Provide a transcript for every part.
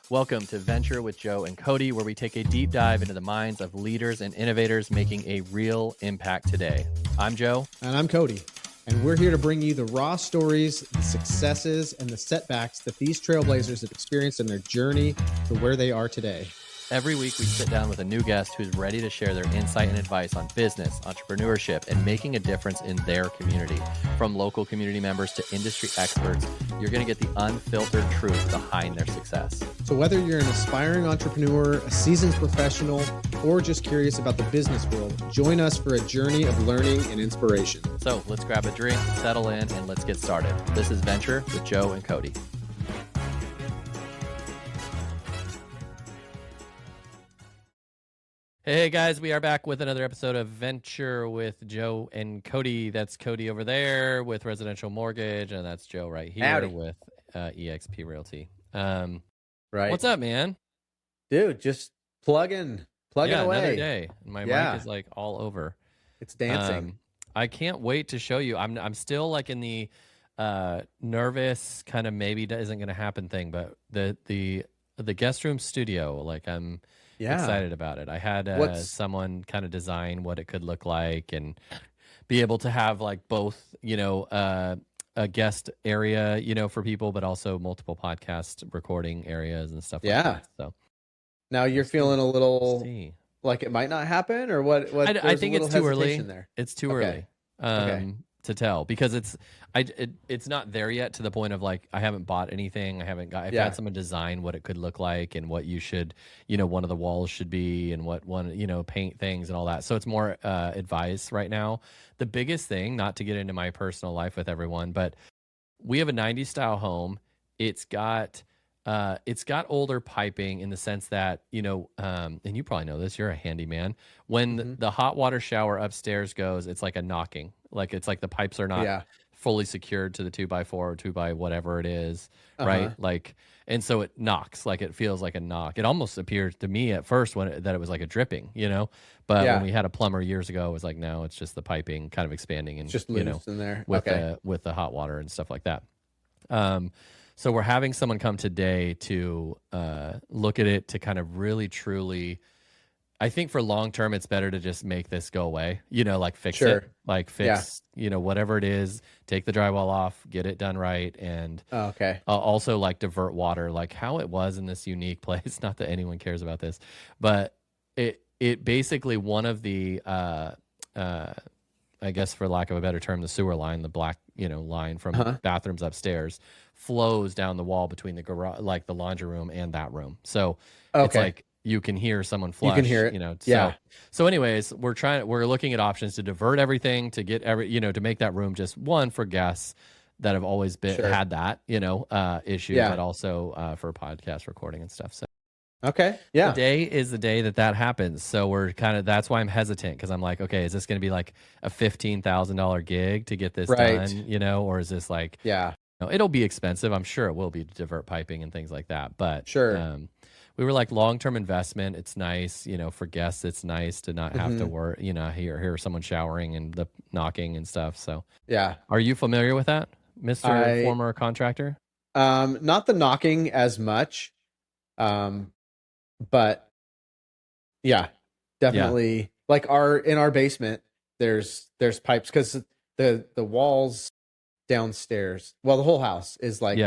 Welcome to Venture with Joe and Cody, where we take a deep dive into the minds of leaders and innovators making a real impact today. I'm Joe. And I'm Cody. And we're here to bring you the raw stories, the successes, and the setbacks that these trailblazers have experienced in their journey to where they are today. Every week, we sit down with a new guest who's ready to share their insight and advice on business, entrepreneurship, and making a difference in their community. From local community members to industry experts, you're going to get the unfiltered truth behind their success. So whether you're an aspiring entrepreneur, a seasoned professional, or just curious about the business world, join us for a journey of learning and inspiration. So let's grab a drink, settle in, and let's get started. This is Venture with Joe and Cody. Hey guys, we are back with another episode of Venture with Joe and Cody. That's Cody over there with Residential Mortgage, and that's Joe right here Howdy. with EXP Realty. Right. What's up, man? Dude, just plugging away. Another day. My mic is like all over. It's dancing. I can't wait to show you. I'm still like in the nervous kind of maybe that isn't going to happen thing, but the guest room studio, like I'm excited about it. I had someone kind of design what it could look like and be able to have like both, a guest area, for people, but also multiple podcast recording areas and stuff like that. So now you're feeling a little like it might not happen, or what? I think it's too early. There. It's too early to tell because it's not there yet to the point of like I haven't bought anything. I've had someone design what it could look like and what you should, one of the walls should be and what one, paint things and all that. So it's more advice right now. The biggest thing, not to get into my personal life with everyone, but we have a 90s style home. It's got older piping in the sense that, and you probably know this, you're a handyman. When the hot water shower upstairs goes, it's like a knocking. Like it's like the pipes are not fully secured to the 2x4 or 2x whatever it is, right? Like, and so it knocks, like it feels like a knock. It almost appeared to me at first that it was like a dripping, But when we had a plumber years ago, it was like, no, it's just the piping kind of expanding and just loose in there with the hot water and stuff like that. So we're having someone come today to look at it to kind of really, truly, I think for long term, it's better to just make this go away, like fix it, like fix, whatever it is, take the drywall off, get it done right. And also like divert water, like how it was in this unique place. Not that anyone cares about this, but it basically one of the, I guess for lack of a better term, the sewer line, the black, line from the bathrooms upstairs flows down the wall between the garage, like the laundry room and that room. So it's like you can hear someone flush. You can hear it. So anyways, we're looking at options to divert everything to get to make that room just one for guests that have always had that, issue, but also for podcast recording and stuff. So. Today is the day that happens. So we're that's why I'm hesitant because I'm like, okay, is this going to be like a $15,000 gig to get this done, or is this like, it'll be expensive. I'm sure it will be to divert piping and things like that. But we were like long-term investment. It's nice, for guests. It's nice to not have to worry, hear someone showering and the knocking and stuff. So are you familiar with that, Mr. Former contractor? Not the knocking as much. But definitely like in our basement, there's pipes because the walls downstairs, well, the whole house is like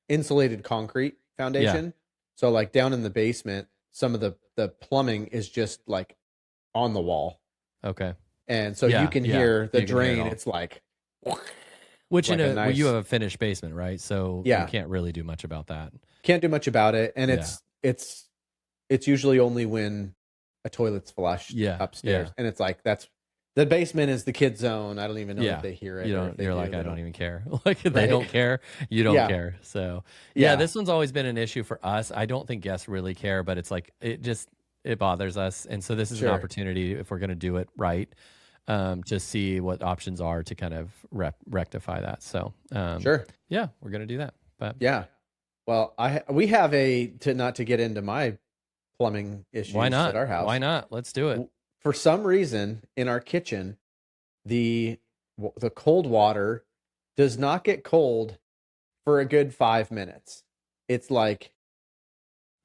insulated concrete foundation. So like down in the basement, some of the plumbing is just like on the wall. Okay. And so you can hear the drain. It's like, which like you have a finished basement, right? So you can't really do much about that. Can't do much about it. And it's usually only when a toilet's flushed upstairs. And it's like, the basement is the kid zone. I don't even know if they hear it. You're like, I don't even care. Like they don't care. You don't care. So this one's always been an issue for us. I don't think guests really care, but it's like, it bothers us. And so this is an opportunity if we're going to do it right, to see what options are to kind of rectify that. So, we're going to do that. But well, we have not to get into my plumbing issues at our house. Why not? Let's do it. For some reason in our kitchen, the cold water does not get cold for a good 5 minutes. It's like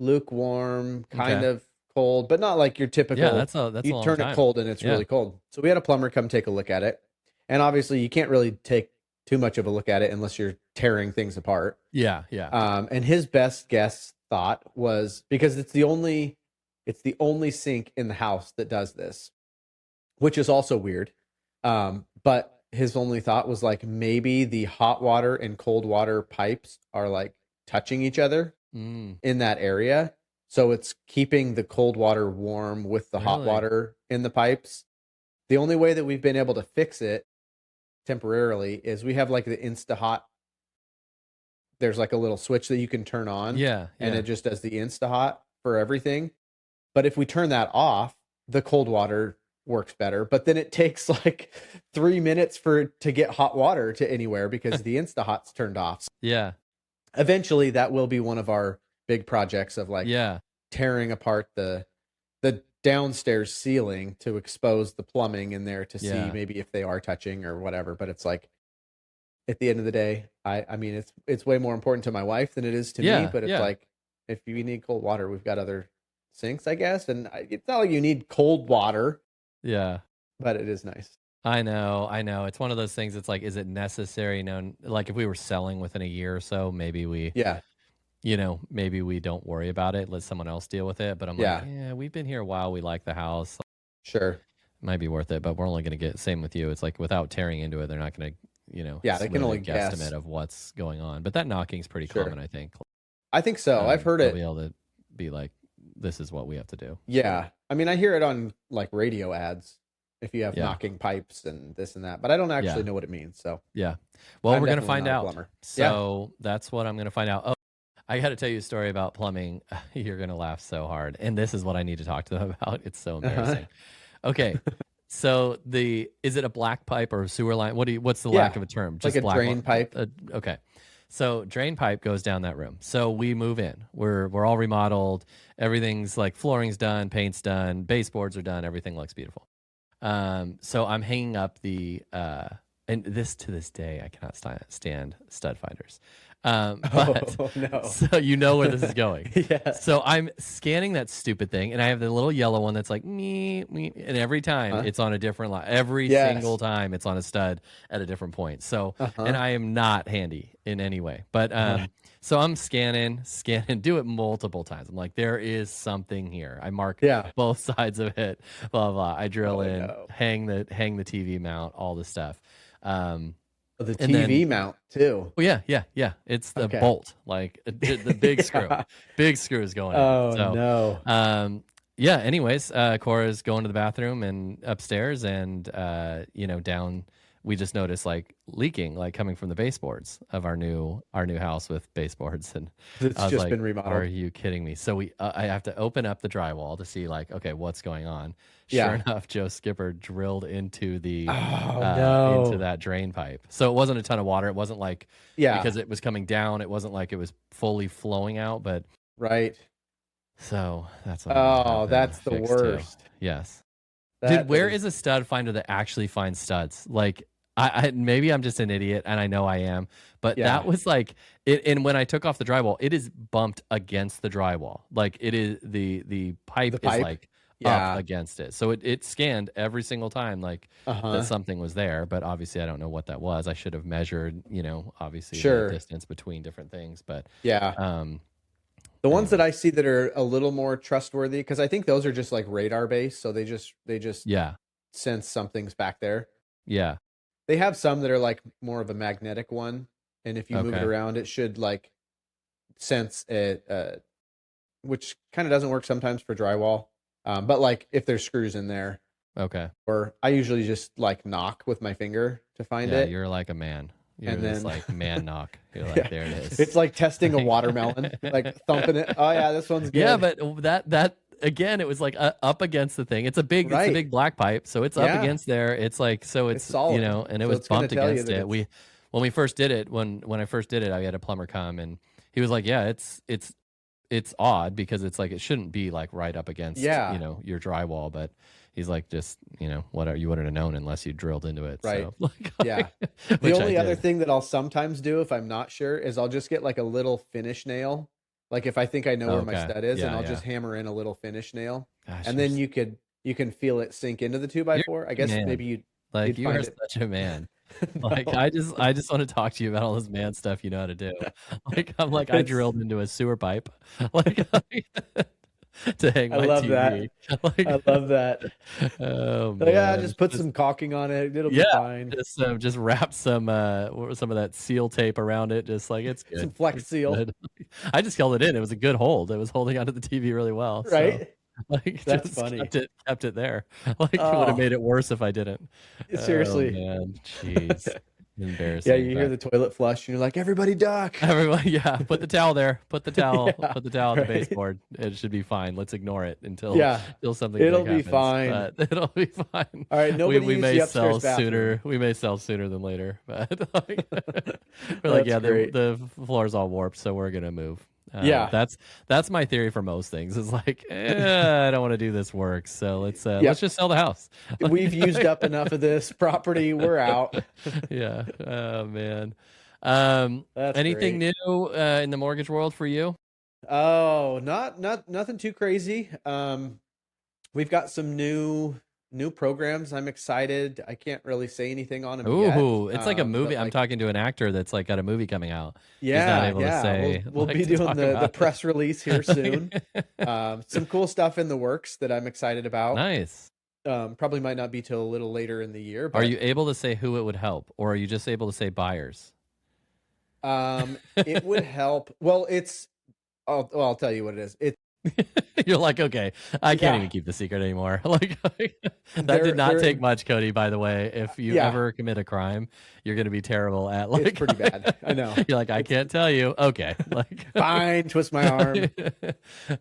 lukewarm, kind of cold, but not like your typical. Yeah, that's a you long turn time. it cold and it's really cold. So we had a plumber come take a look at it, and obviously you can't really take too much of a look at it unless you're tearing things apart. Yeah, yeah. And his best guess thought was, because it's the only sink in the house that does this, which is also weird. But his only thought was like, maybe the hot water and cold water pipes are like touching each other in that area. So it's keeping the cold water warm with the hot water in the pipes. The only way that we've been able to fix it temporarily is we have like the Insta-Hot. There's like a little switch that you can turn on. Yeah. And it just does the Insta-Hot for everything. But if we turn that off, the cold water works better. But then it takes like 3 minutes to get hot water to anywhere because the Insta-Hot's turned off. Yeah. Eventually that will be one of our big projects of like tearing apart the downstairs ceiling to expose the plumbing in there to see maybe if they are touching or whatever. But it's like, at the end of the day, I mean, it's way more important to my wife than it is to me. But it's like, if you need cold water, we've got other sinks, I guess. And it's not like you need cold water. Yeah. But it is nice. I know. It's one of those things. It's like, is it necessary? No, like if we were selling within a year or so, maybe we, maybe we don't worry about it. Let someone else deal with it. But I'm like, we've been here a while. We like the house. Sure. It might be worth it, but we're only going to get, same with you. It's like, without tearing into it, they're not going to, they can only guesstimate guess of what's going on. But that knocking is pretty common, I think. I think so. I've heard it. Be able to be like, this is what we have to do. Yeah. I mean, I hear it on like radio ads if you have knocking pipes and this and that, but I don't actually know what it means. So well, we're going to find out. So that's what I'm going to find out. Oh, I got to tell you a story about plumbing. You're going to laugh so hard. And this is what I need to talk to them about. It's so embarrassing. Okay. So is it a black pipe or a sewer line? What's the lack of a term? Just like a drain pipe. Okay. So drain pipe goes down that room. So we move in. We're all remodeled. Everything's like flooring's done, paint's done, baseboards are done. Everything looks beautiful. So I'm hanging up and this to this day, I cannot stand stud finders. But no. So you know where this is going. Yeah. So I'm scanning that stupid thing, and I have the little yellow one that's like me, and every time it's on a different line. Every single time it's on a stud at a different point. So, and I am not handy in any way, but so I'm scanning, do it multiple times. I'm like, there is something here. I mark both sides of it, blah blah. I drill in, hang the TV mount, all the stuff. The TV mount too. Oh yeah. It's the bolt, like the big screw. Big screw is going in. Oh no. Anyways, Cora's going to the bathroom and upstairs, and down. We just noticed like leaking, like coming from the baseboards of our new house with baseboards, and it's I was just like, been remodeled. Are you kidding me? So I have to open up the drywall to see like, okay, what's going on. Sure enough, Joe Skipper drilled into the into that drain pipe. So it wasn't a ton of water. It wasn't like because it was coming down. It wasn't like it was fully flowing out, but So that's what that's the worst. Too. Yes. Dude, where is a stud finder that actually finds studs? Like, I maybe I'm just an idiot, and I know I am, but that was like it. And when I took off the drywall, it is bumped against the drywall. Like it is the pipe is like up against it. So it scanned every single time like that something was there. But obviously, I don't know what that was. I should have measured, obviously the distance between different things. But the ones that I see that are a little more trustworthy, because I think those are just like radar based, so they just sense something's back there. Yeah. They have some that are like more of a magnetic one, and if you move it around, it should like sense it, which kind of doesn't work sometimes for drywall. But like if there's screws in there, or I usually just like knock with my finger to find it. You're like a man. You're just like man knock. You're like, there it is. It's like testing a watermelon, like thumping it. Oh yeah, this one's good. Yeah, but that again, it was like up against the thing. It's a big black pipe, so it's up against there. It's like it's solid, and it was bumped against it. When I first did it, I had a plumber come, and he was like, yeah, it's odd because it's like it shouldn't be like right up against your drywall, but he's like, just whatever, you wouldn't have known unless you drilled into it. Right. So, the only other thing that I'll sometimes do if I'm not sure is I'll just get like a little finish nail, Like if I think I know where my Okay. stud is, and Yeah, I'll yeah. just hammer in a little finish nail, Gosh, and then you can feel it sink into the two by you're four. I a guess man. maybe Like you'd you are find it. such a man. Like No, I just want to talk to you about all this man stuff you know how to do. Like I'm like I it's drilled into a sewer pipe, like to hang I my love that. TV. Like, I love that. oh Like, yeah, man, just put some caulking on it. It'll be yeah, fine. just wrap some what was some of that seal tape around it. Just like it's Some good. Flex It's Seal, good. I just held it in. It was a good hold. It was holding onto the TV really well. So right? like That's just funny. kept it there. Like it would have Oh, made it worse if I didn't. Oh seriously. man, jeez, Yeah, embarrassing. you hear But the toilet flush, and you're like, everybody duck. everyone, yeah, put the towel there. Yeah, Put the towel on the right. baseboard. It should be fine. Let's ignore it Yeah, until something it'll big be happens. fine. But it'll be fine. All right, nobody We use may the upstairs sell bathroom. sooner. We may sell sooner than later. But like, we're like, That's yeah, great. the floor's all warped, so we're gonna move. Yeah, That's my theory for most things. Is like, I don't want to do this work, so let's yep. just sell the house. We've used up enough of this property. We're out. Yeah. Oh man. That's Anything great. new in the mortgage world for you? Oh, nothing too crazy. We've got some new programs. I'm excited. I can't really say anything on them yet. Ooh, it's like a movie. But I'm like, talking to an actor that's like got a movie coming out. He's not able to yeah, say. we'll Like be to doing talk the about it. press release here soon. Some cool stuff in the works that I'm excited about. Nice. Probably might not be till a little later in the year. But Are you able to say who it would help, or are you just able to say buyers? It would help. Well, I'll tell you what it is. You're like, okay, I can't Yeah. even keep the secret anymore. Like that They're- did not they're- take much, Cody. By the way, if you Yeah. ever commit a crime, you're going to be terrible at like. It's pretty bad. I know. You're like, I can't tell you. Okay, like Fine, twist my arm.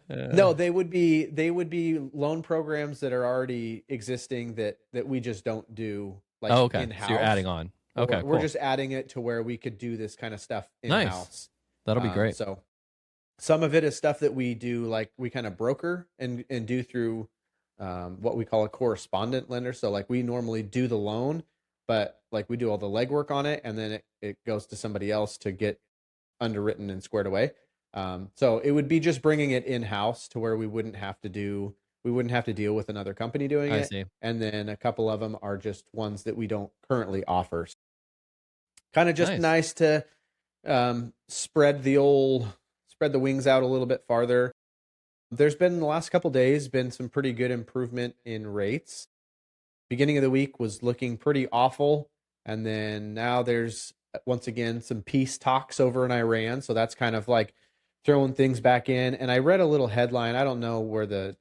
No, they would be loan programs that are already existing that we just don't do like Oh, okay. in-house. So you're adding on. Okay, We're cool. just adding it to where we could do this kind of stuff Nice. in-house. That'll be great. So some of it is stuff that we do, like we kind of broker and do through what we call a correspondent lender. So like we normally do the loan, but like we do all the legwork on it, and then it goes to somebody else to get underwritten and squared away. So it would be just bringing it in-house to where we wouldn't have to deal with another company doing I it. see. And then a couple of them are just ones that we don't currently offer. Kind of just nice to spread the wings out a little bit farther. There's been in the last couple days been some pretty good improvement in rates. Beginning of the week was looking pretty awful, and then now there's once again some peace talks over in Iran, so that's kind of like throwing things back in. And I read a little headline. I don't know where the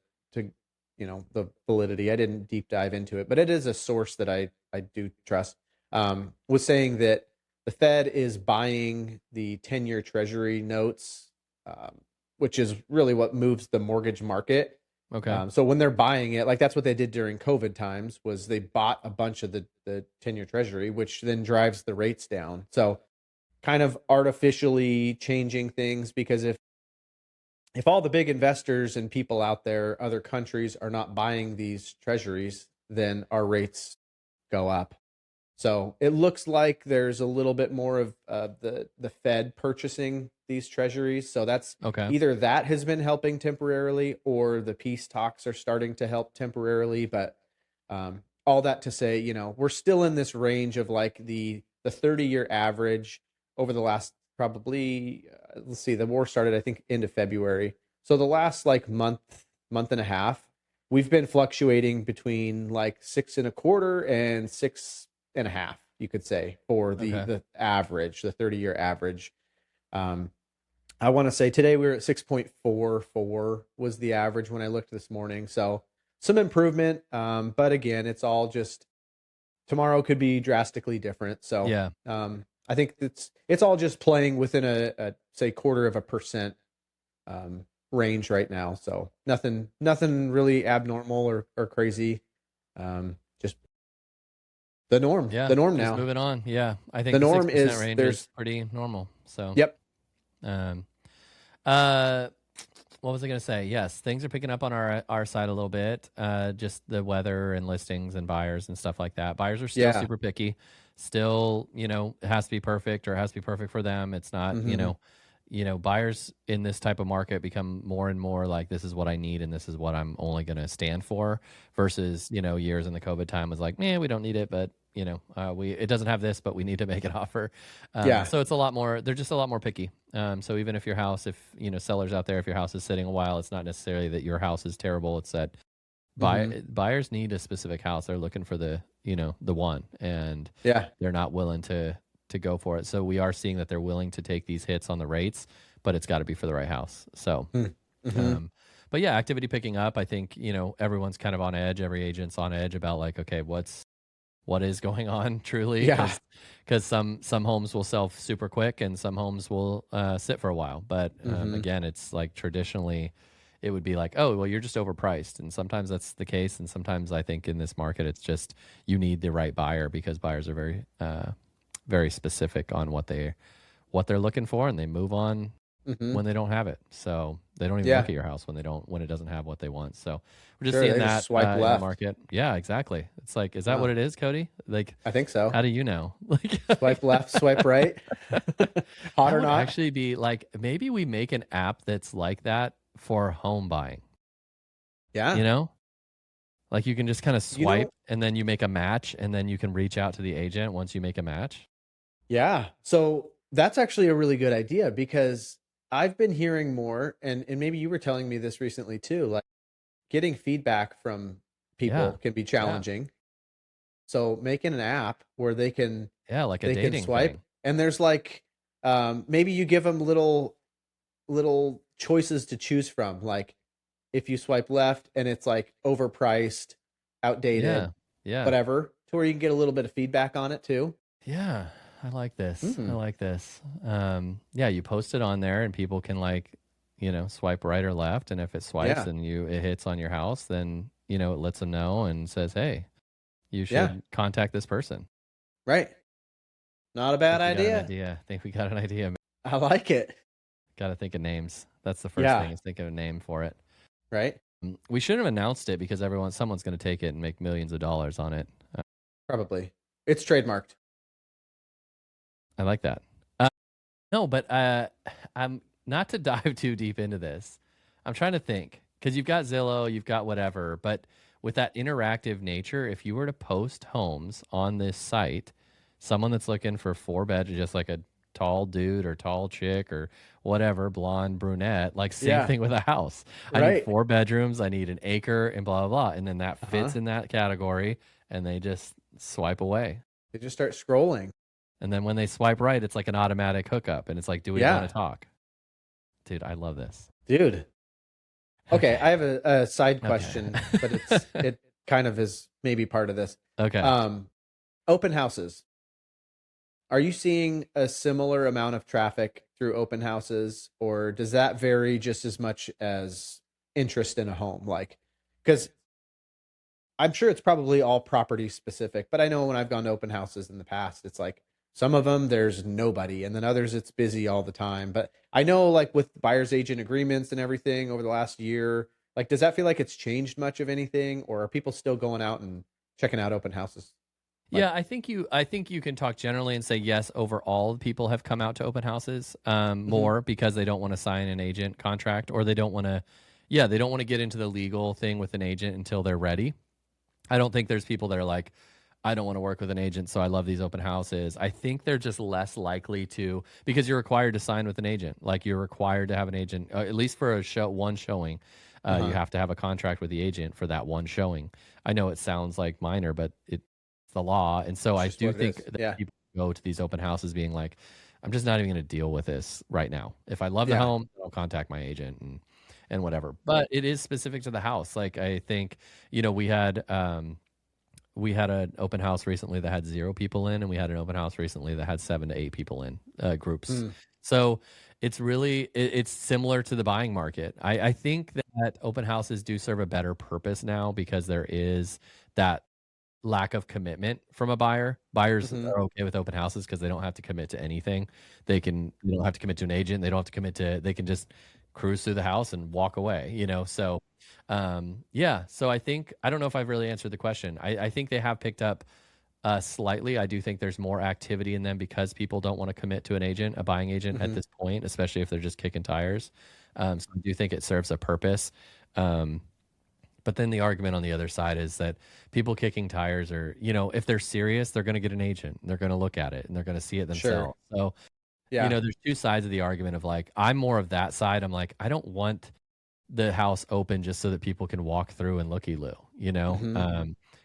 validity. I didn't deep dive into it, but it is a source that I do trust. Was saying that the Fed is buying the 10-year Treasury notes, which is really what moves the mortgage market. Okay. So when they're buying it, like that's what they did during COVID times, was they bought a bunch of the 10-year Treasury, which then drives the rates down. So kind of artificially changing things, because if all the big investors and people out there, other countries, are not buying these treasuries, then our rates go up. So it looks like there's a little bit more of the Fed purchasing these treasuries. So that's Okay. either that has been helping temporarily, or the peace talks are starting to help temporarily. But all that to say, we're still in this range of like the 30-year average over the last probably, let's see, the war started, I think, end of February. So the last like month and a half, we've been fluctuating between like 6.25% and 6.5%, you could say, for the average, the 30-year average. I want to say today we were at 6.44 was the average when I looked this morning. So some improvement. But again, it's all just, tomorrow could be drastically different. So Yeah. I think it's all just playing within a say 0.25% range right now. So nothing really abnormal or crazy. Just the norm. Yeah. The norm just now. moving on. Yeah. I think The the norm 6% is range there's- is pretty normal. So Yep. What was I going to say? Yes, things are picking up on our side a little bit. Just the weather and listings and buyers and stuff like that. Buyers are still super picky. Still, it has to be perfect, or it has to be perfect for them. It's not, buyers in this type of market become more and more like, this is what I need and this is what I'm only going to stand for, versus, years in the COVID time was like, man, we don't need it, but it doesn't have this, but we need to make an offer. So it's a lot more, they're just a lot more picky. So even if your house, if, sellers out there, if your house is sitting a while, it's not necessarily that your house is terrible. It's that buyers need a specific house. They're looking for the one, and they're not willing to go for it. So we are seeing that they're willing to take these hits on the rates, but it's got to be for the right house. So, but yeah, activity picking up. I think, everyone's kind of on edge. Every agent's on edge about like, okay, what is going on truly? Because some homes will sell super quick and some homes will sit for a while. But again, it's like traditionally it would be like, oh, well, you're just overpriced. And sometimes that's the case. And sometimes I think in this market, it's just you need the right buyer, because buyers are very, very specific on what they're looking for, and they move on when they don't have it. So they don't even look at your house when it doesn't have what they want. So we're just seeing that swipe left. In the market. Yeah, exactly. It's like, is that what it is, Cody? Like, I think so. How do you know? Like, swipe left, swipe right. Hot or not? Actually, be like, maybe we make an app that's like that for home buying. Yeah. Like you can just kind of swipe and then you make a match, and then you can reach out to the agent once you make a match. Yeah. So that's actually a really good idea, because I've been hearing more, and maybe you were telling me this recently too, like getting feedback from people can be challenging. So making an app where they can, like a dating swipe thing. And there's like, maybe you give them little choices to choose from. Like if you swipe left and it's like overpriced, outdated, whatever, to where you can get a little bit of feedback on it too. Yeah. I like this. I like this. You post it on there and people can like, swipe right or left. And if it swipes and it hits on your house, then, it lets them know and says, hey, you should contact this person. Right. Not a bad idea. I think we got an idea. I like it. Got to think of names. That's the first thing, is think of a name for it. Right. We should have announced it, because someone's going to take it and make millions of dollars on it. Probably. It's trademarked. I like that. No, but I'm not to dive too deep into this. I'm trying to think, because you've got Zillow, you've got whatever, but with that interactive nature, if you were to post homes on this site, someone that's looking for 4 bedrooms, just like a tall dude or tall chick or whatever, blonde, brunette, like same thing with a house. I need 4 bedrooms, I need an acre, and blah, blah, blah. And then that fits in that category, and they just swipe away. They just start scrolling. And then when they swipe right, it's like an automatic hookup. And it's like, do we want to talk? Dude, I love this. Dude. Okay, I have a side question, but it kind of is maybe part of this. Okay. Open houses. Are you seeing a similar amount of traffic through open houses, or does that vary just as much as interest in a home? Like, because I'm sure it's probably all property specific, but I know when I've gone to open houses in the past, it's like some of them there's nobody, and then others it's busy all the time. But I know, like with buyer's agent agreements and everything over the last year, like does that feel like it's changed much of anything, or are people still going out and checking out open houses? Like, I think you can talk generally and say yes, overall people have come out to open houses more, because they don't want to sign an agent contract, or they don't want to get into the legal thing with an agent until they're ready. I don't think there's people that are like, I don't want to work with an agent, so I love these open houses. I think they're just less likely to, because you're required to sign with an agent. Like you're required to have an agent, at least for one showing. You have to have a contract with the agent for that one showing. I know it sounds like minor, but it's the law. And so I do think that people go to these open houses being like, I'm just not even going to deal with this right now. If I love the home, I'll contact my agent and whatever. But it is specific to the house. Like I think, we had an open house recently that had 0 people in, and we had an open house recently that had 7 to 8 people in groups. So it's really, it's similar to the buying market. I think that open houses do serve a better purpose now, because there is that lack of commitment from a buyer. Buyers are okay with open houses because they don't have to commit to anything. They don't have to commit to an agent. They don't have to commit to, they can just cruise through the house and walk away, So, so I think, I don't know if I've really answered the question. I think they have picked up Slightly. I do think there's more activity in them because people don't want to commit to a buying agent at this point, especially if they're just kicking tires. So I do think it serves a purpose. But then the argument on the other side is that people kicking tires are, if they're serious, they're going to get an agent. They're going to look at it and they're going to see it themselves. Sure. So, there's two sides of the argument of like, I'm more of that side. I'm like, I don't want the house open just so that people can walk through and looky-loo,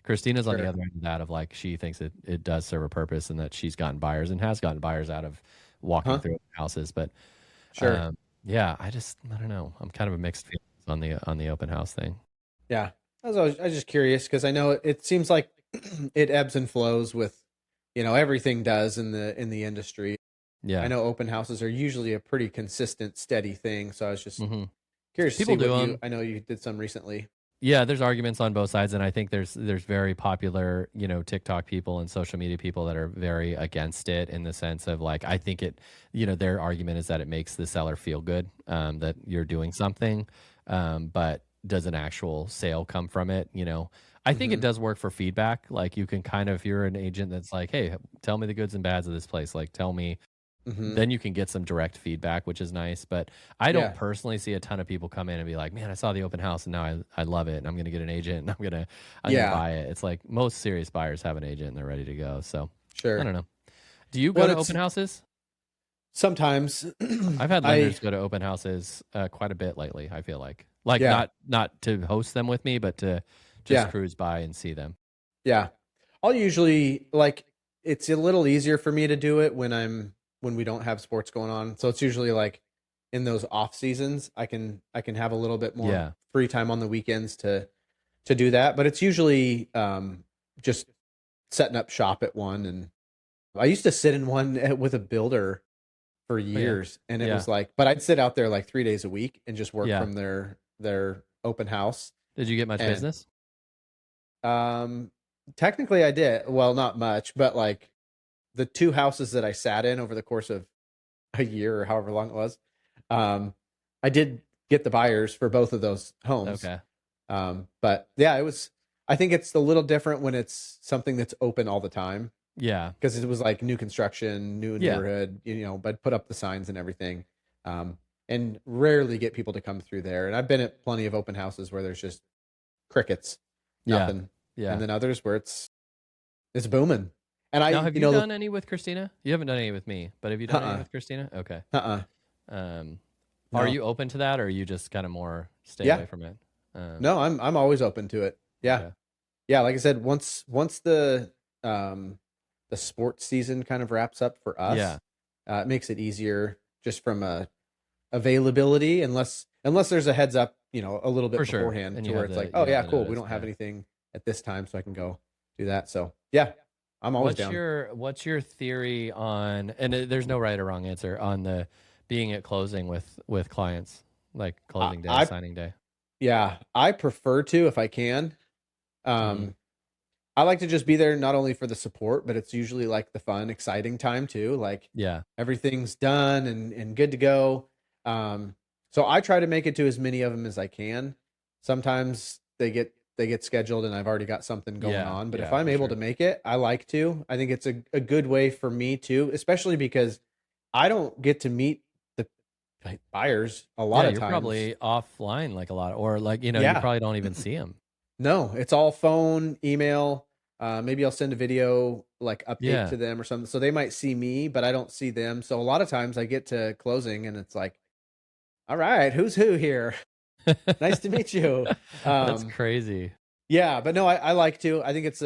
Christina's on the other end of that of like, she thinks it does serve a purpose and that she's gotten buyers and has gotten buyers out of walking through houses. But I don't know. I'm kind of a mixed feelings on the open house thing. Yeah. I was just curious because I know it seems like it ebbs and flows with, everything does in the industry. Yeah. I know open houses are usually a pretty consistent, steady thing. So I was just curious. People do them. I know you did some recently. Yeah, there's arguments on both sides, and I think there's very popular, TikTok people and social media people that are very against it in the sense of like, I think it, their argument is that it makes the seller feel good, that you're doing something, but does an actual sale come from it? I think it does work for feedback. Like you can kind of, if you're an agent that's like, hey, tell me the goods and bads of this place. Like tell me. Then you can get some direct feedback, which is nice. But I don't personally see a ton of people come in and be like, man, I saw the open house and now I love it. And I'm going to get an agent and I'm going to buy it. It's like most serious buyers have an agent and they're ready to go. So I don't know. Do you go to open houses? Sometimes. I've had lenders go to open houses quite a bit lately, I feel like. Not to host them with me, but to just cruise by and see them. Yeah. I'll usually it's a little easier for me to do it when we don't have sports going on. So it's usually like in those off seasons, I can have a little bit more free time on the weekends to do that. But it's usually just setting up shop at one. And I used to sit in one with a builder for years. And it was like, but I'd sit out there like 3 days a week and just work from their open house. Did you get much business? Technically I did. Well, not much, but like the two houses that I sat in over the course of a year or however long it was, I did get the buyers for both of those homes. Okay. But yeah, I think it's a little different when it's something that's open all the time. Yeah. Because it was like new construction, new neighborhood, but put up the signs and everything. And rarely get people to come through there. And I've been at plenty of open houses where there's just crickets, nothing. Yeah. And then others where it's booming. And have you done any with Christina? You haven't done any with me, but have you done any with Christina? Okay. No. Are you open to that, or are you just kind of more stay away from it? No, I'm always open to it. Yeah. Okay. Yeah. Like I said, once the sports season kind of wraps up for us, it makes it easier just from a availability, unless there's a heads up, a little bit beforehand to where it's like, oh yeah, cool. We don't have anything at this time, so I can go do that. So yeah. I'm always down. What's your theory on, and there's no right or wrong answer, on the being at closing with clients, like closing day, signing day? Yeah, I prefer to if I can. I like to just be there not only for the support, but it's usually like the fun, exciting time too. Like everything's done and good to go. So I try to make it to as many of them as I can. Sometimes they get scheduled and I've already got something going on. But if I'm able to make it, I like to. I think it's a good way for me too, especially because I don't get to meet the buyers a lot of times. You're probably offline like a lot, or like, you probably don't even see them. No, it's all phone, email. Maybe I'll send a video like update to them or something. So they might see me, but I don't see them. So a lot of times I get to closing and it's like, all right, who's who here? Nice to meet you. That's crazy. Yeah, but no, I like to. I think it's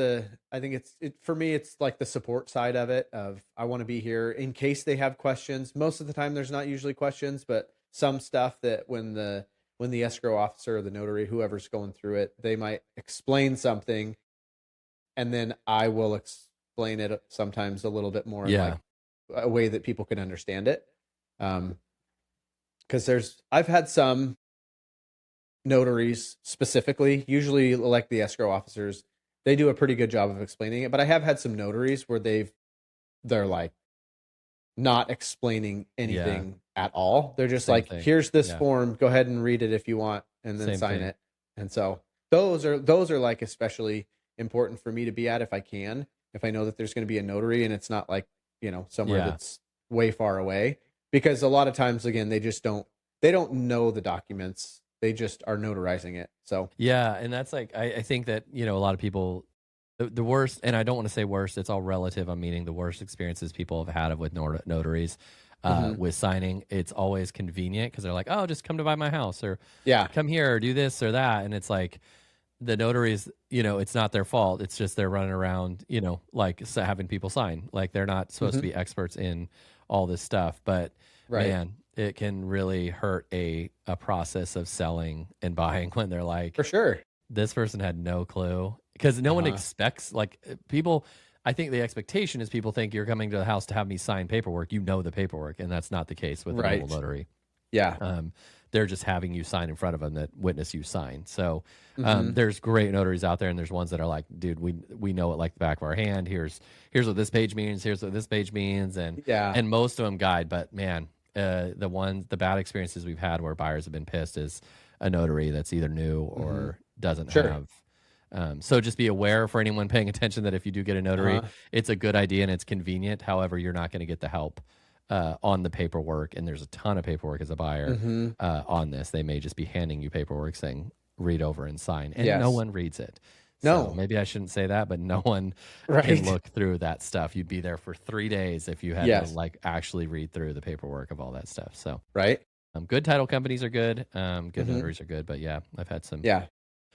for me, it's like the support side of it. Of I want to be here in case they have questions. Most of the time, there's not usually questions, but some stuff that when the escrow officer or the notary, whoever's going through it, they might explain something, and then I will explain it sometimes a little bit more in like a way that people can understand it. Because I've had some notaries specifically, usually like the escrow officers, they do a pretty good job of explaining it. But I have had some notaries where they're like not explaining anything at all. They're just like, here's this form, go ahead and read it if you want, and then sign it. And so those are like especially important for me to be at if I can. if I know that there's going to be a notary and it's not like, somewhere that's way far away, because a lot of times, again, they don't know the documents. They just are notarizing it. So, yeah. And that's like, I think that, a lot of people, the worst, and I don't want to say worst, it's all relative. I'm meaning the worst experiences people have had with notaries with signing. It's always convenient because they're like, oh, just come to buy my house, or come here, or do this or that. And it's like the notaries, it's not their fault. It's just they're running around, like having people sign. Like they're not supposed to be experts in all this stuff. But man, it can really hurt a process of selling and buying when they're like, for sure, this person had no clue. Because no one expects, like, people, I think the expectation is people think you're coming to the house to have me sign paperwork. You know the paperwork, and that's not the case with a mobile notary. Yeah. They're just having you sign in front of them that witness you sign. So there's great notaries out there, and there's ones that are like, dude, we know it like the back of our hand. Here's what this page means. Here's what this page means. And most of them guide. But, man, the bad experiences we've had where buyers have been pissed is a notary that's either new or doesn't have. So just be aware for anyone paying attention that if you do get a notary, it's a good idea and it's convenient. However, you're not going to get the help on the paperwork. And there's a ton of paperwork as a buyer on this. They may just be handing you paperwork saying, read over and sign. And no one reads it. So maybe I shouldn't say that, but no one can look through that stuff. You'd be there for 3 days if you had to like actually read through the paperwork of all that stuff. So good title companies are good. Good notaries are good. But yeah, I've had some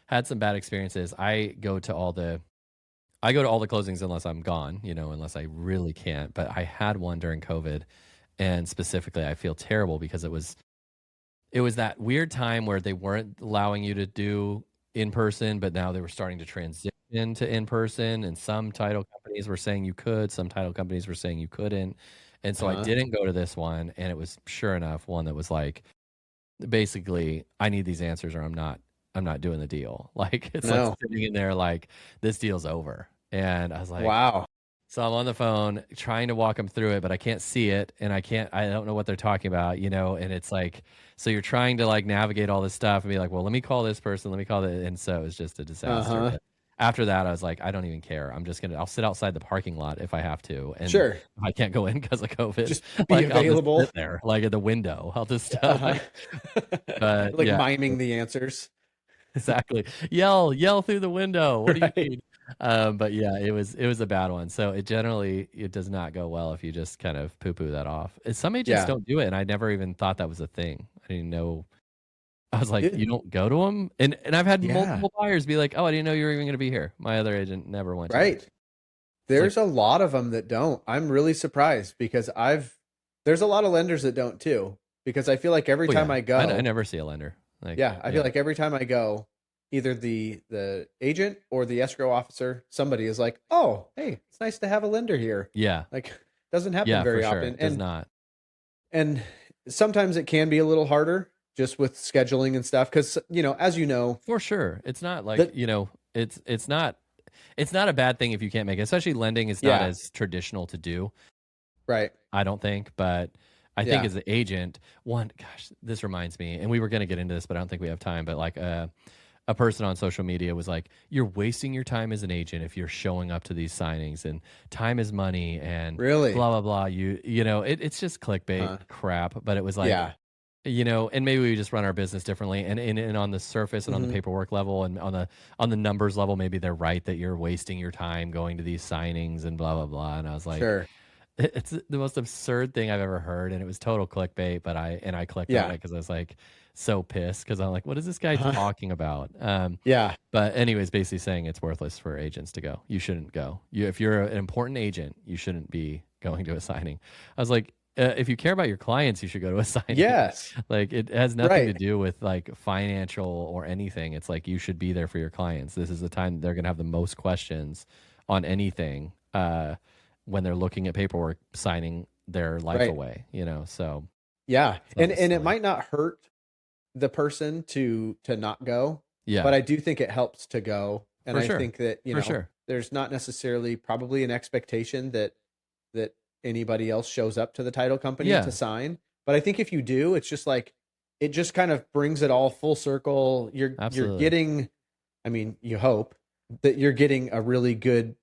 had some bad experiences. I go to all the closings unless I'm gone, unless I really can't. But I had one during COVID, and specifically I feel terrible because it was that weird time where they weren't allowing you to do in person, but now they were starting to transition to in person, and some title companies were saying you could, some title companies were saying you couldn't. And so I didn't go to this one, and it was sure enough one that was like, basically, I need these answers or I'm not doing the deal. Like it's like sitting in there like, this deal's over. And I was like, wow. So I'm on the phone trying to walk them through it, but I can't see it. And I don't know what they're talking about, and it's like, so you're trying to like navigate all this stuff and be like, well, let me call this person. Let me call that. And so it was just a disaster. But after that, I was like, I don't even care. I'll sit outside the parking lot if I have to. And if I can't go in because of COVID, just be available. I'll just sit there, like at the window. I'll just but miming the answers. Exactly. Yell through the window. What do you need? But yeah, it was a bad one. So it does not go well if you just kind of poo-poo that off. Some agents don't do it, and I never even thought that was a thing. I didn't know. I was like, you don't go to them? And I've had multiple buyers be like, oh, I didn't know you were even going to be here. My other agent never went to it. There's a lot of them that don't. I'm really surprised because there's a lot of lenders that don't too, because I feel like every time I go, I never see a lender. Like, I feel like every time I go, either the agent or the escrow officer, somebody is like, oh, hey, it's nice to have a lender here. Yeah. Like, doesn't happen very often. It does not. And sometimes it can be a little harder just with scheduling and stuff. Cause as you know, for sure. It's not like, it's not a bad thing if you can't make it, especially lending is not as traditional to do. Right. I don't think, but I think as the agent, this reminds me, and we were going to get into this, but I don't think we have time, but like a person on social media was like, you're wasting your time as an agent if you're showing up to these signings, and time is money, and really blah, blah, blah. It's just clickbait crap, but it was like, and maybe we just run our business differently, and on the surface and on the paperwork level and on the numbers level, maybe they're right that you're wasting your time going to these signings and blah, blah, blah. And I was like, it's the most absurd thing I've ever heard, and it was total clickbait. But I clicked on it because I was like so pissed because I'm like, what is this guy talking about? But anyways, basically saying it's worthless for agents to go. You shouldn't go. If you're an important agent, you shouldn't be going to a signing. I was like, if you care about your clients, you should go to a signing. Yes, like it has nothing to do with like financial or anything. It's like you should be there for your clients. This is the time they're going to have the most questions on anything. When they're looking at paperwork, signing their life away, so. Yeah. And it might not hurt the person to not go, but I do think it helps to go. And I think that, there's not necessarily probably an expectation that anybody else shows up to the title company to sign. But I think if you do, it's just like, it just kind of brings it all full circle. You're getting, you hope that you're getting a really good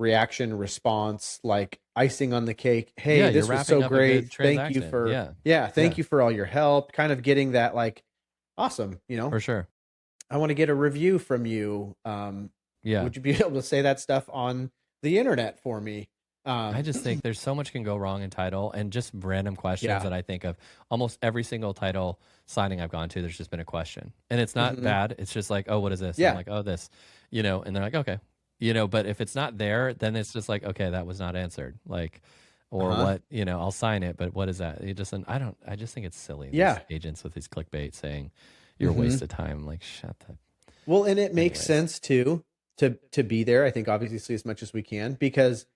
reaction, response, like icing on the cake. Hey, Yeah, this you're was so wrapping up a great. good Thank you transaction. for, Yeah. thank you for all your help. Kind of getting that, like, awesome, For sure. I want to get a review from you. Yeah. Would you be able to say that stuff on the internet for me? I just think there's so much can go wrong in title, and just random questions that I think of. Almost every single title signing I've gone to, there's just been a question, and it's not bad. It's just like, oh, what is this? Yeah. I'm like, oh, this, and they're like, okay, but if it's not there, then it's just like, okay, that was not answered. Like, or what, I'll sign it, but what is that? I just think it's silly. Yeah. These agents with these clickbait saying you're a waste of time. I'm like, shut the. Well, and it makes sense too, to be there. I think obviously as much as we can, because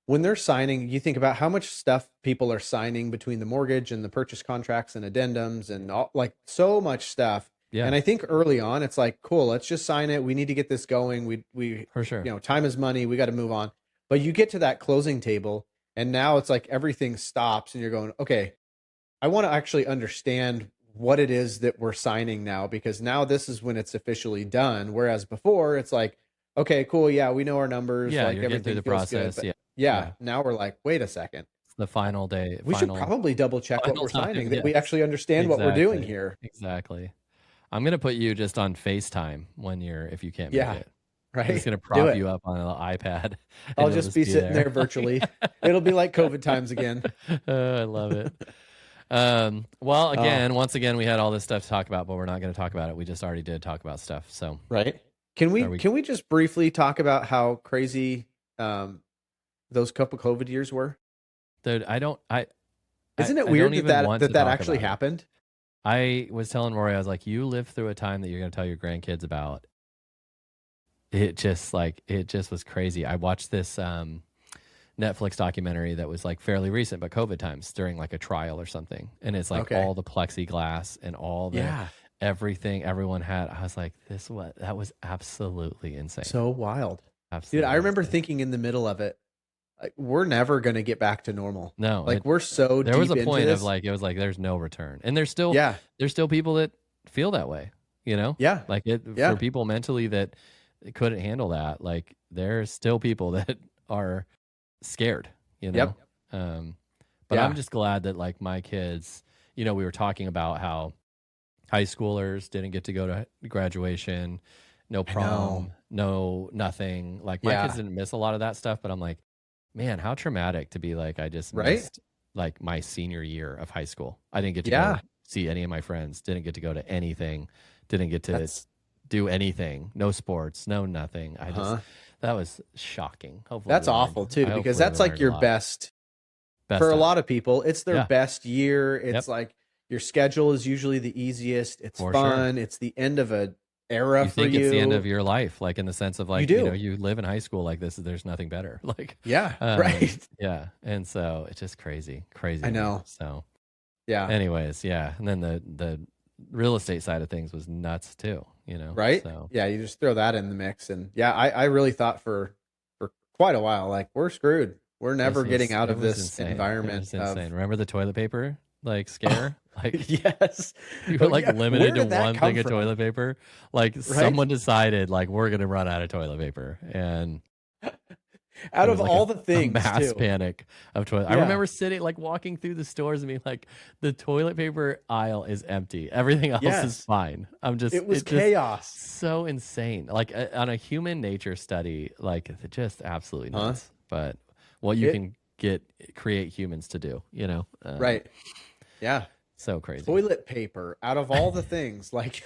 when they're signing, you think about how much stuff people are signing between the mortgage and the purchase contracts and addendums and all, like, so much stuff. Yeah. And I think early on, it's like, cool, let's just sign it. We need to get this going. We for sure, time is money. We got to move on. But you get to that closing table, and now it's like everything stops, and you're going, okay, I want to actually understand what it is that we're signing now, because now this is when it's officially done. Whereas before, it's like, okay, cool, yeah, we know our numbers. Yeah, like you're everything through the feels process. good. Yeah. Now we're like, wait a second. It's the final day. We should probably double check what we're signing, that we actually understand what we're doing here. Exactly. I'm going to put you just on FaceTime if you can't make it. Right. I'm just going to prop you up on an iPad. I'll just be sitting there virtually. It'll be like COVID times again. I love it. Well, once again, we had all this stuff to talk about, but we're not going to talk about it. We just already did talk about stuff. So, right. Can we just briefly talk about how crazy those couple COVID years were? Dude, isn't it weird that actually happened? I was telling Rory, I was like, you lived through a time that you're going to tell your grandkids about. It just was crazy. I watched this Netflix documentary that was like fairly recent, but COVID times, during like a trial or something. And it's like all the plexiglass and all the everything everyone had. I was like, that was absolutely insane. So wild. Absolutely. Dude, I remember thinking in the middle of it, like, we're never going to get back to normal. No. Like, we're so there was a deep point into of like, it was like, there's no return. And there's still people that feel that way, Yeah. Like for people mentally that couldn't handle that, like, there's still people that are scared, Yep. But I'm just glad that, like, my kids, we were talking about how high schoolers didn't get to go to graduation, no prom, no nothing. Like, my kids didn't miss a lot of that stuff, but I'm like, man, how traumatic to be like, I just missed like my senior year of high school. I didn't get to go see any of my friends, didn't get to go to anything, didn't get to do anything, no sports, no nothing. That was shocking. Hopefully that's awful too, because that's like your best for a lot of people. It's their best year. It's like your schedule is usually the easiest. It's fun. It's the end of a era for you. It's the end of your life, like, in the sense of like, you live in high school like this. There's nothing better. Like, right. Yeah. And so it's just crazy. I know. So anyways, and then the real estate side of things was nuts too, right? So you just throw that in the mix, and I really thought for quite a while, like, we're screwed. We're never getting out of this environment. It was insane. Remember the toilet paper like scare? Like, yes, you were like limited to one thing of toilet paper. Like, someone decided, like, we're gonna run out of toilet paper, and out of all the things, mass panic of toilet. I remember walking through the stores and being like, the toilet paper aisle is empty. Everything else is fine. It was chaos. So insane. Like, on a human nature study, like, just absolutely nuts. But what you can create humans to do, right. Yeah. So crazy. Toilet paper, out of all the things, like,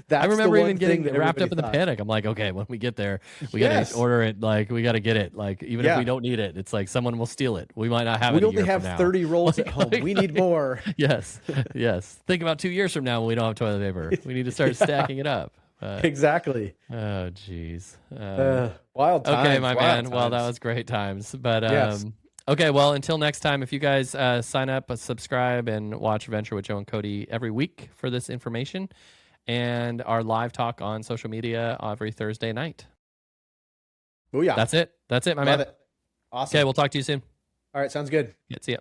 that's I remember the one even getting thing wrapped up in the panic. I'm like, okay, when we get there, we got to order it. Like, we got to get it. Like, even if we don't need it, it's like someone will steal it. We might not have it. We only have 30 rolls at home. We need more. Yes. Think about 2 years from now when we don't have toilet paper. We need to start stacking it up. Exactly. Oh, geez. Wild times. Okay, my man. Well, that was great times. But okay, well, until next time, if you guys sign up, subscribe, and watch Venture with Joe and Cody every week for this information, and our live talk on social media every Thursday night. Oh, yeah. That's it, my man. Love it. Awesome. Okay, we'll talk to you soon. All right, sounds good. See ya.